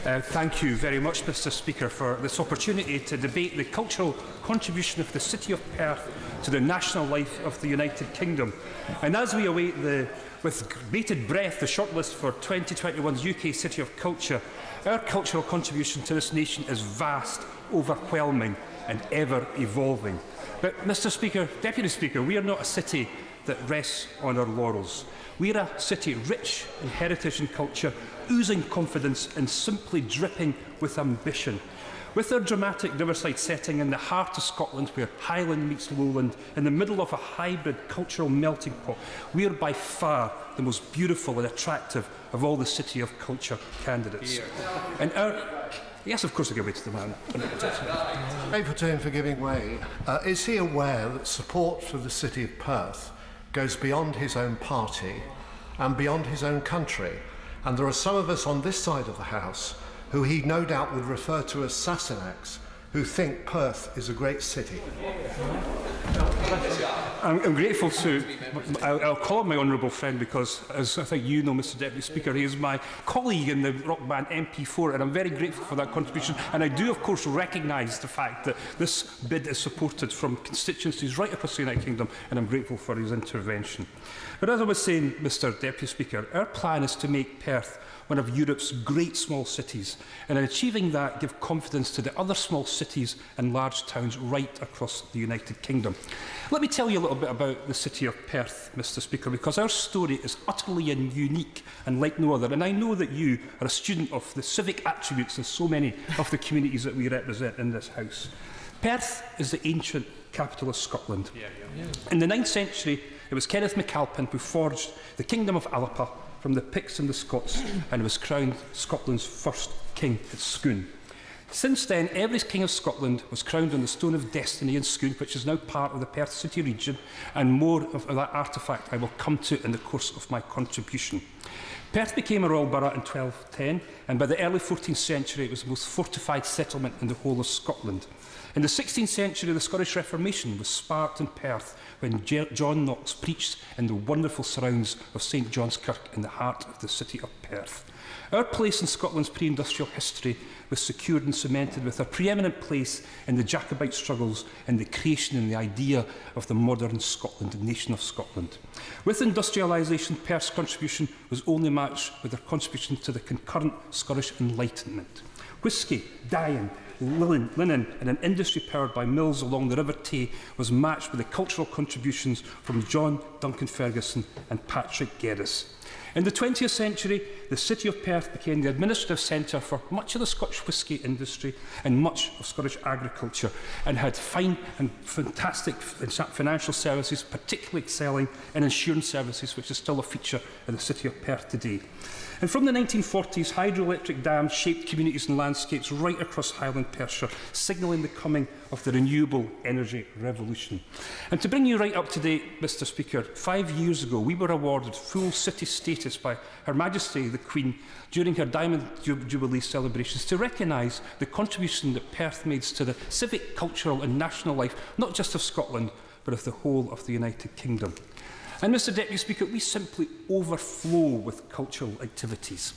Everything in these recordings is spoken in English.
Thank you very much, Mr. Speaker, for this opportunity to debate the cultural contribution of the City of Perth to the national life of the United Kingdom. And as we await with bated breath the shortlist for 2021's UK City of Culture, our cultural contribution to this nation is vast, overwhelming and ever evolving. But, Mr. Speaker, Deputy Speaker, we are not a city that rests on our laurels. We are a city rich in heritage and culture, oozing confidence and simply dripping with ambition. With our dramatic riverside setting in the heart of Scotland, where Highland meets Lowland, in the middle of a hybrid cultural melting pot, we are by far the most beautiful and attractive of all the City of Culture candidates. And yes, of course, I give way to the man. Thank you to him for giving way. Is he aware that support for the City of Perth goes beyond his own party and beyond his own country? And there are some of us on this side of the House who he no doubt would refer to as Sassenachs, who think Perth is a great city. I'm grateful to, I'll call him my honourable friend because, as I think you know, Mr Deputy Speaker, he is my colleague in the rock band MP4, and I'm very grateful for that contribution. And I do, of course, recognise the fact that this bid is supported from constituencies right across the United Kingdom, and I'm grateful for his intervention. But as I was saying, Mr Deputy Speaker, our plan is to make Perth one of Europe's great small cities, and in achieving that, give confidence to the other small cities and large towns right across the United Kingdom. Let me tell you a little bit about the City of Perth, Mr Speaker, because our story is utterly and unique and like no other, and I know that you are a student of the civic attributes of so many of the communities that we represent in this House. Perth is the ancient capital of Scotland. In the 9th century, it was Kenneth MacAlpin who forged the Kingdom of Alapa from the Picts and the Scots, and was crowned Scotland's first king at Scone. Since then, every king of Scotland was crowned on the Stone of Destiny in Scone, which is now part of the Perth City region, and more of that artefact I will come to in the course of my contribution. Perth became a royal borough in 1210, and by the early 14th century it was the most fortified settlement in the whole of Scotland. In the 16th century, the Scottish Reformation was sparked in Perth when John Knox preached in the wonderful surrounds of St John's Kirk in the heart of the City of Perth. Our place in Scotland's pre-industrial history was secured and cemented with a preeminent place in the Jacobite struggles and the creation and the idea of the modern Scotland, the nation of Scotland. With industrialisation, Perth's contribution was only matched with their contribution to the concurrent Scottish Enlightenment. Whisky, dyeing, linen and an industry powered by mills along the River Tay was matched with the cultural contributions from John Duncan Ferguson and Patrick Geddes. In the 20th century, the City of Perth became the administrative centre for much of the Scottish whisky industry and much of Scottish agriculture, and had fine and fantastic financial services, particularly excelling in insurance services, which is still a feature of the City of Perth today. And from the 1940s, hydroelectric dams shaped communities and landscapes right across Highland Perthshire, signalling the coming of the renewable energy revolution. And to bring you right up to date, Mr Speaker, 5 years ago we were awarded full city status by Her Majesty the Queen during her Diamond Jubilee celebrations to recognise the contribution that Perth made to the civic, cultural and national life, not just of Scotland, but of the whole of the United Kingdom. And Mr Deputy Speaker, we simply overflow with cultural activities.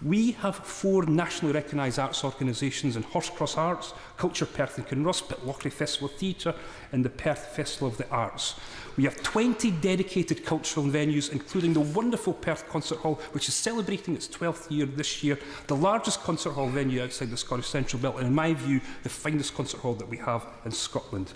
We have 4 nationally recognised arts organisations in Horsecross Arts, Culture Perth and Kinross, Pitlochry Festival of Theatre and the Perth Festival of the Arts. We have 20 dedicated cultural venues, including the wonderful Perth Concert Hall, which is celebrating its 12th year this year, the largest concert hall venue outside the Scottish Central Belt, and in my view, the finest concert hall that we have in Scotland.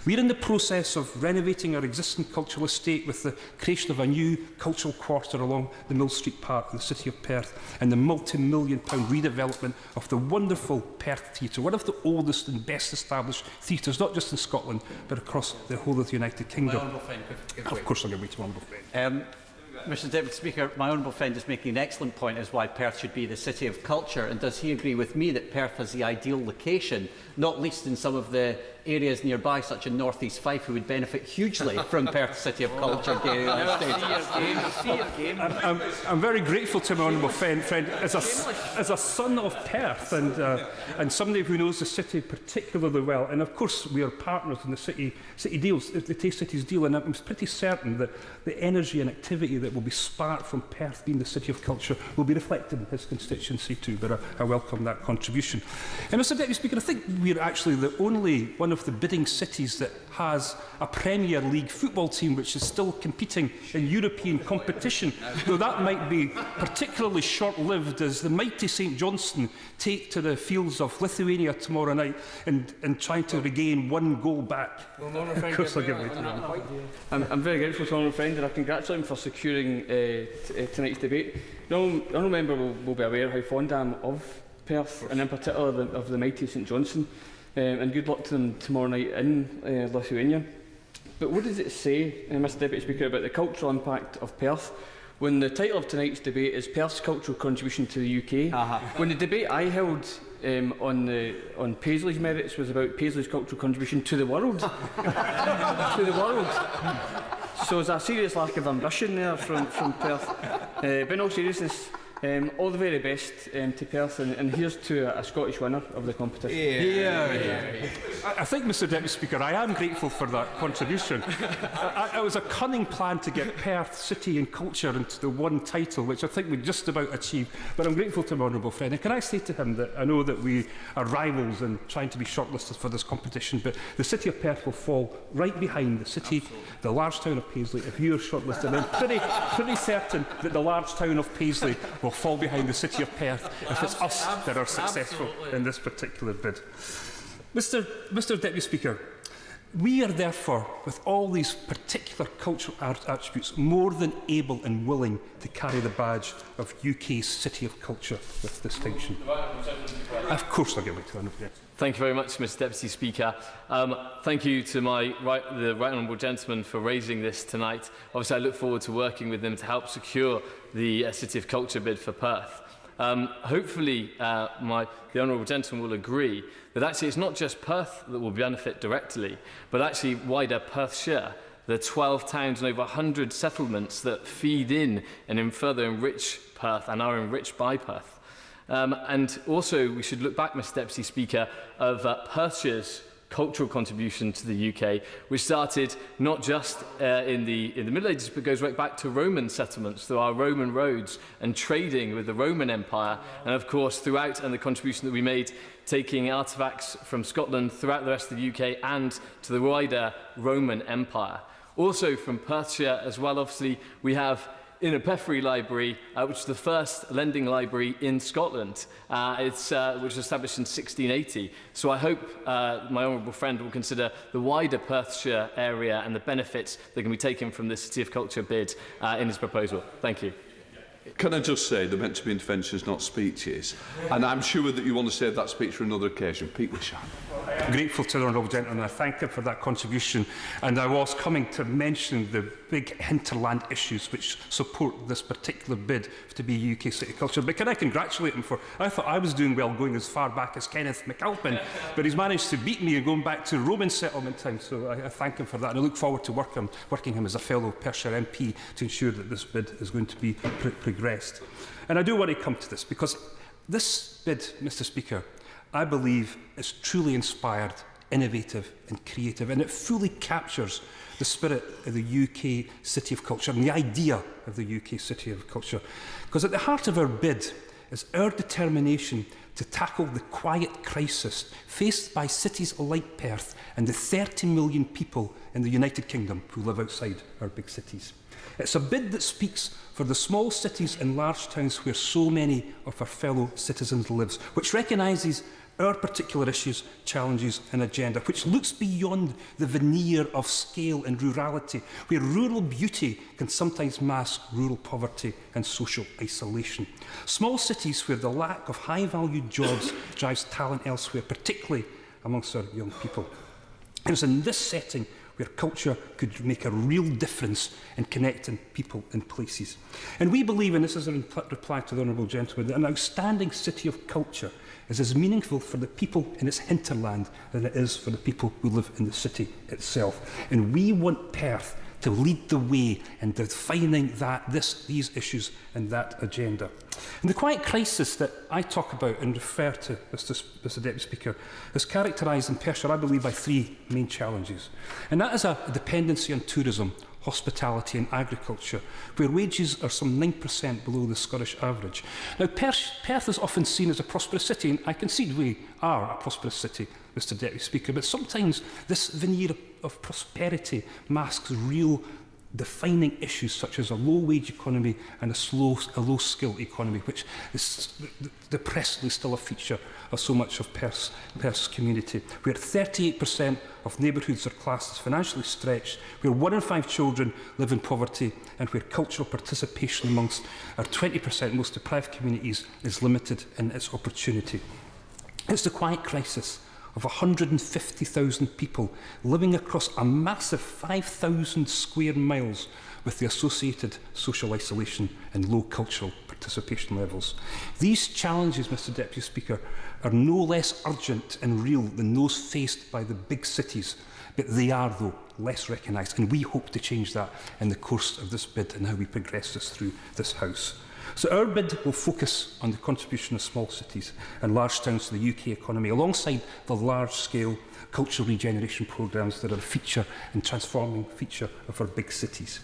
We're in the process of renovating our existing cultural estate with the creation of a new cultural quarter along the Mill Street Park in the City of Perth, and the multi-million-pound redevelopment of the wonderful Perth Theatre, one of the oldest and best established theatres, not just in Scotland, but across the whole of the United Kingdom. Of course I'll give way to my honourable friend. Mr Deputy Speaker, my honourable friend is making an excellent point as why Perth should be the City of Culture, and does he agree with me that Perth has the ideal location, not least in some of the areas nearby, such as North East Fife, who would benefit hugely from Perth's City of Culture? I'm very grateful to my honourable friend as a son of Perth and somebody who knows the city particularly well. And of course we are partners in the city deals, the Tay Cities deal, and I'm pretty certain that the energy and activity that will be sparked from Perth being the city of culture will be reflected in his constituency too, but I welcome that contribution. And Mr Deputy Speaker, I think we're actually the only one of the bidding cities that has a Premier League football team which is still competing in European competition, though that might be particularly short-lived as the mighty St Johnstone take to the fields of Lithuania tomorrow night in trying to regain one goal back. Well, of course I'll give it to you. I'm very grateful to honourable friend, and I congratulate him for securing tonight's debate. No honourable member will be aware how fond I am of Perth, and in particular of the mighty St Johnstone, and good luck to them tomorrow night in Lithuania. But what does it say, Mr Deputy Speaker, about the cultural impact of Perth when the title of tonight's debate is Perth's cultural contribution to the UK? When the debate I held on Paisley's merits was about Paisley's cultural contribution to the world. To the world. So there's a serious lack of ambition there from Perth. But in all seriousness, all the very best to Perth, and here's to a Scottish winner of the competition. I think, Mr Deputy Speaker, I am grateful for that contribution. It was a cunning plan to get Perth City and Culture into the one title, which I think we just about achieved, but I'm grateful to my honourable friend. And can I say to him that I know that we are rivals in trying to be shortlisted for this competition, but the City of Perth will fall right behind the city, the large town of Paisley, if you are shortlisted. I'm pretty certain that the large town of Paisley will fall behind the City of Perth if it's us that are successful in this particular bid. Mr Deputy Speaker, we are therefore, with all these particular cultural attributes, more than able and willing to carry the badge of UK's City of Culture with distinction. Of course I'll give it to Honourable. Thank you very much, Mr Deputy Speaker. Thank you to the right honourable gentleman for raising this tonight. Obviously, I look forward to working with him to help secure the City of Culture bid for Perth. Hopefully, the honourable gentleman will agree that actually it's not just Perth that will benefit directly, but actually wider Perthshire, the 12 towns and over 100 settlements that feed in and further enrich Perth and are enriched by Perth. And also, we should look back, Mr Deputy Speaker, of Perthshire's cultural contribution to the UK, which started not just in the Middle Ages, but goes right back to Roman settlements through our Roman roads and trading with the Roman Empire, and of course throughout, and the contribution that we made taking artefacts from Scotland throughout the rest of the UK and to the wider Roman Empire. Also from Perthshire as well, obviously, we have in a Peffery Library, which is the first lending library in Scotland, which was established in 1680. So I hope my honourable friend will consider the wider Perthshire area and the benefits that can be taken from this City of Culture bid in his proposal. Thank you. Can I just say they're meant to be interventions, not speeches, and I'm sure that you want to save that speech for another occasion. Pete Wishart. I'm grateful to the honourable gentleman. I thank him for that contribution, and I was coming to mention the big hinterland issues which support this particular bid to be UK City Culture. But can I congratulate him for, I thought I was doing well going as far back as Kenneth MacAlpin, but he's managed to beat me and going back to Roman settlement time, so I thank him for that, and I look forward to working him as a fellow Perthshire MP to ensure that this bid is going to be progressed. And I do want to come to this, because this bid, Mr Speaker, I believe is truly inspired, innovative and creative, and it fully captures the spirit of the UK City of Culture and the idea of the UK City of Culture. Because at the heart of our bid is our determination to tackle the quiet crisis faced by cities like Perth and the 30 million people in the United Kingdom who live outside our big cities. It's a bid that speaks for the small cities and large towns where so many of our fellow citizens live, which recognises our particular issues, challenges and agenda, which looks beyond the veneer of scale and rurality, where rural beauty can sometimes mask rural poverty and social isolation. Small cities where the lack of high-valued jobs drives talent elsewhere, particularly amongst our young people. And it's in this setting where culture could make a real difference in connecting people and places. And we believe, and this is a reply to the honourable gentleman, that an outstanding city of culture is as meaningful for the people in its hinterland than it is for the people who live in the city itself. And we want Perth to lead the way in defining these issues and that agenda. And the quiet crisis that I talk about and refer to, Mr Deputy Speaker, is characterised in Perthshire, I believe, by three main challenges. And that is a dependency on tourism hospitality and agriculture, where wages are some 9% below the Scottish average. Now, Perth is often seen as a prosperous city, and I concede we are a prosperous city, Mr Deputy Speaker, but sometimes this veneer of prosperity masks real defining issues such as a low-wage economy and a low-skill economy, which is depressingly still a feature of so much of Perth's community, where 38% of neighbourhoods are classed as financially stretched, where 1 in 5 children live in poverty, and where cultural participation amongst our 20% most deprived communities is limited in its opportunity. It's the quiet crisis of 150,000 people living across a massive 5,000 square miles with the associated social isolation and low cultural participation levels. These challenges, Mr Deputy Speaker, are no less urgent and real than those faced by the big cities, but they are, though, less recognised, and we hope to change that in the course of this bid and how we progress this through this House. So our bid will focus on the contribution of small cities and large towns to the UK economy, alongside the large-scale cultural regeneration programmes that are a feature and transforming feature of our big cities.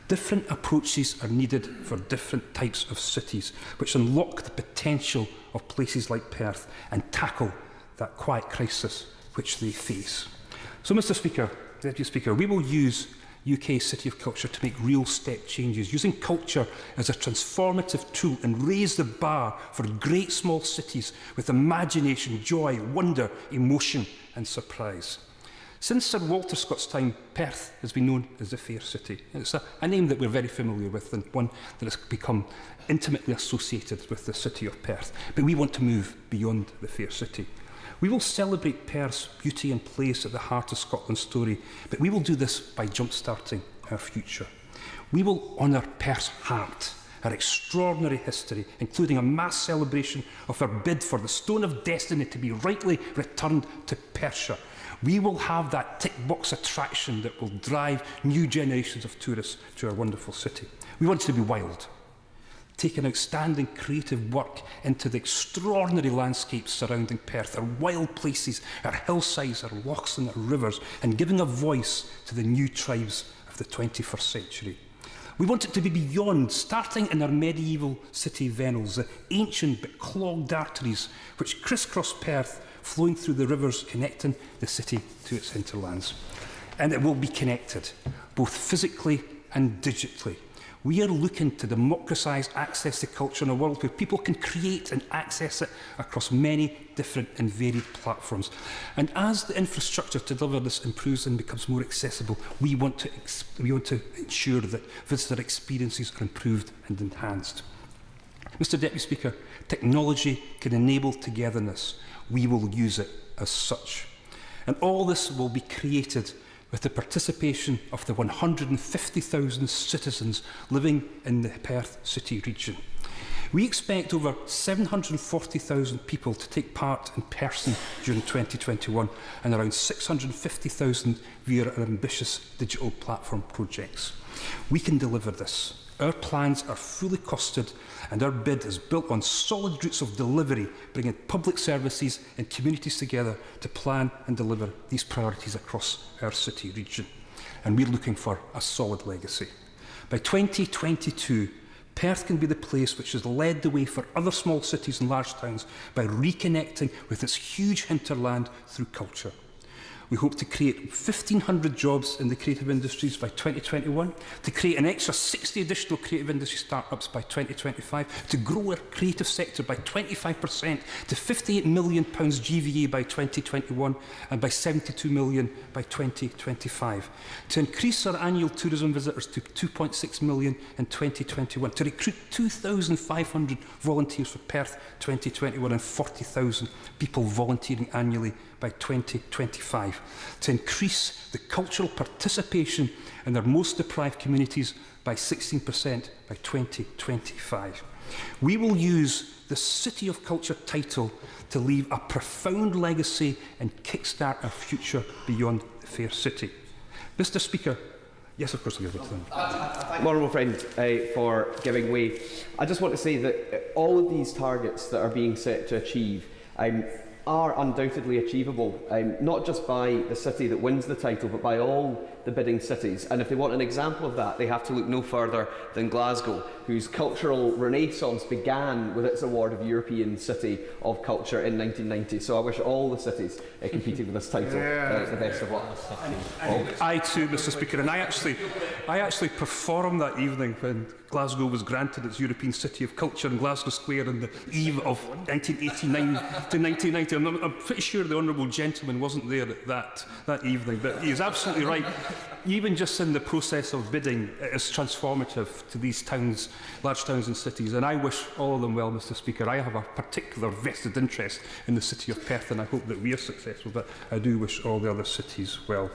Different approaches are needed for different types of cities, which unlock the potential of places like Perth and tackle that quiet crisis which they face. So, Mr Speaker, Deputy Speaker, we will use UK City of Culture to make real step changes, using culture as a transformative tool and raise the bar for great small cities with imagination, joy, wonder, emotion and surprise. Since Sir Walter Scott's time, Perth has been known as the Fair City. It's a name that we're very familiar with and one that has become intimately associated with the city of Perth. But we want to move beyond the Fair City. We will celebrate Perth's beauty and place at the heart of Scotland's story, but we will do this by jump-starting our future. We will honour Perth's heart, our extraordinary history, including a mass celebration of our bid for the Stone of Destiny to be rightly returned to Perthshire. We will have that tick-box attraction that will drive new generations of tourists to our wonderful city. We want it to be wild, taking outstanding creative work into the extraordinary landscapes surrounding Perth, our wild places, our hillsides, our lochs and our rivers, and giving a voice to the new tribes of the 21st century. We want it to be beyond, starting in our medieval city vennels, the ancient but clogged arteries which crisscross Perth, flowing through the rivers connecting the city to its hinterlands. And it will be connected, both physically and digitally. We are looking to democratise access to culture in a world where people can create and access it across many different and varied platforms. And as the infrastructure to deliver this improves and becomes more accessible, we want to ensure that visitor experiences are improved and enhanced. Mr Deputy Speaker, technology can enable togetherness. We will use it as such. And all this will be created with the participation of the 150,000 citizens living in the Perth City region. We expect over 740,000 people to take part in person during 2021 and around 650,000 via our ambitious digital platform projects. We can deliver this. Our plans are fully costed and our bid is built on solid roots of delivery, bringing public services and communities together to plan and deliver these priorities across our city region. And we're looking for a solid legacy. By 2022, Perth can be the place which has led the way for other small cities and large towns by reconnecting with its huge hinterland through culture. We hope to create 1,500 jobs in the creative industries by 2021, to create an extra 60 additional creative industry startups by 2025, to grow our creative sector by 25% to £58 million GVA by 2021 and by £72 million by 2025, to increase our annual tourism visitors to 2.6 million in 2021, to recruit 2,500 volunteers for Perth 2021 and 40,000 people volunteering annually by 2025, to increase the cultural participation in their most deprived communities by 16% by 2025. We will use the City of Culture title to leave a profound legacy and kickstart our future beyond the Fair City. Mr Speaker, yes, of course, I'll give it to them. Thank honourable friend for giving way. I just want to say that all of these targets that are being set to achieve, are undoubtedly achievable, not just by the city that wins the title, but by all the bidding cities. And if they want an example of that, they have to look no further than Glasgow, whose cultural renaissance began with its award of European City of Culture in 1990. So I wish all the cities competing for this title the best of luck. I too, Mr. Speaker, and I actually performed that evening when Glasgow was granted its European City of Culture in Glasgow Square on the eve of 1989 to 1990. I'm pretty sure the honourable gentleman wasn't there at that evening, but he is absolutely right. Even just in the process of bidding, it is transformative to these towns, large towns and cities, and I wish all of them well, Mr. Speaker. I have a particular vested interest in the city of Perth, and I hope that we are successful, but I do wish all the other cities well.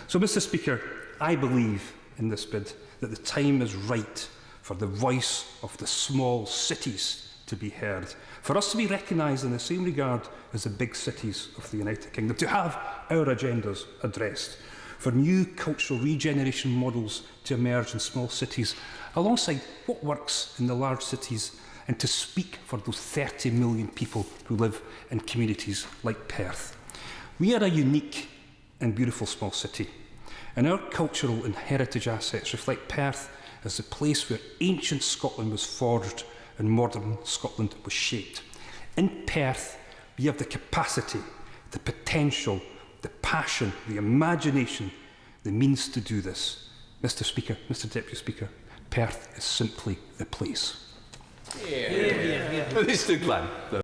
So, Mr. Speaker, I believe in this bid that the time is right for the voice of the small cities to be heard, for us to be recognised in the same regard as the big cities of the United Kingdom, to have our agendas addressed, for new cultural regeneration models to emerge in small cities, alongside what works in the large cities, and to speak for those 30 million people who live in communities like Perth. We are a unique and beautiful small city, and our cultural and heritage assets reflect Perth as the place where ancient Scotland was forged and modern Scotland was shaped. In Perth, we have the capacity, the potential, the passion, the imagination, the means to do this. Mr. Speaker, Mr. Deputy Speaker, Perth is simply the place. Mr. Glenn.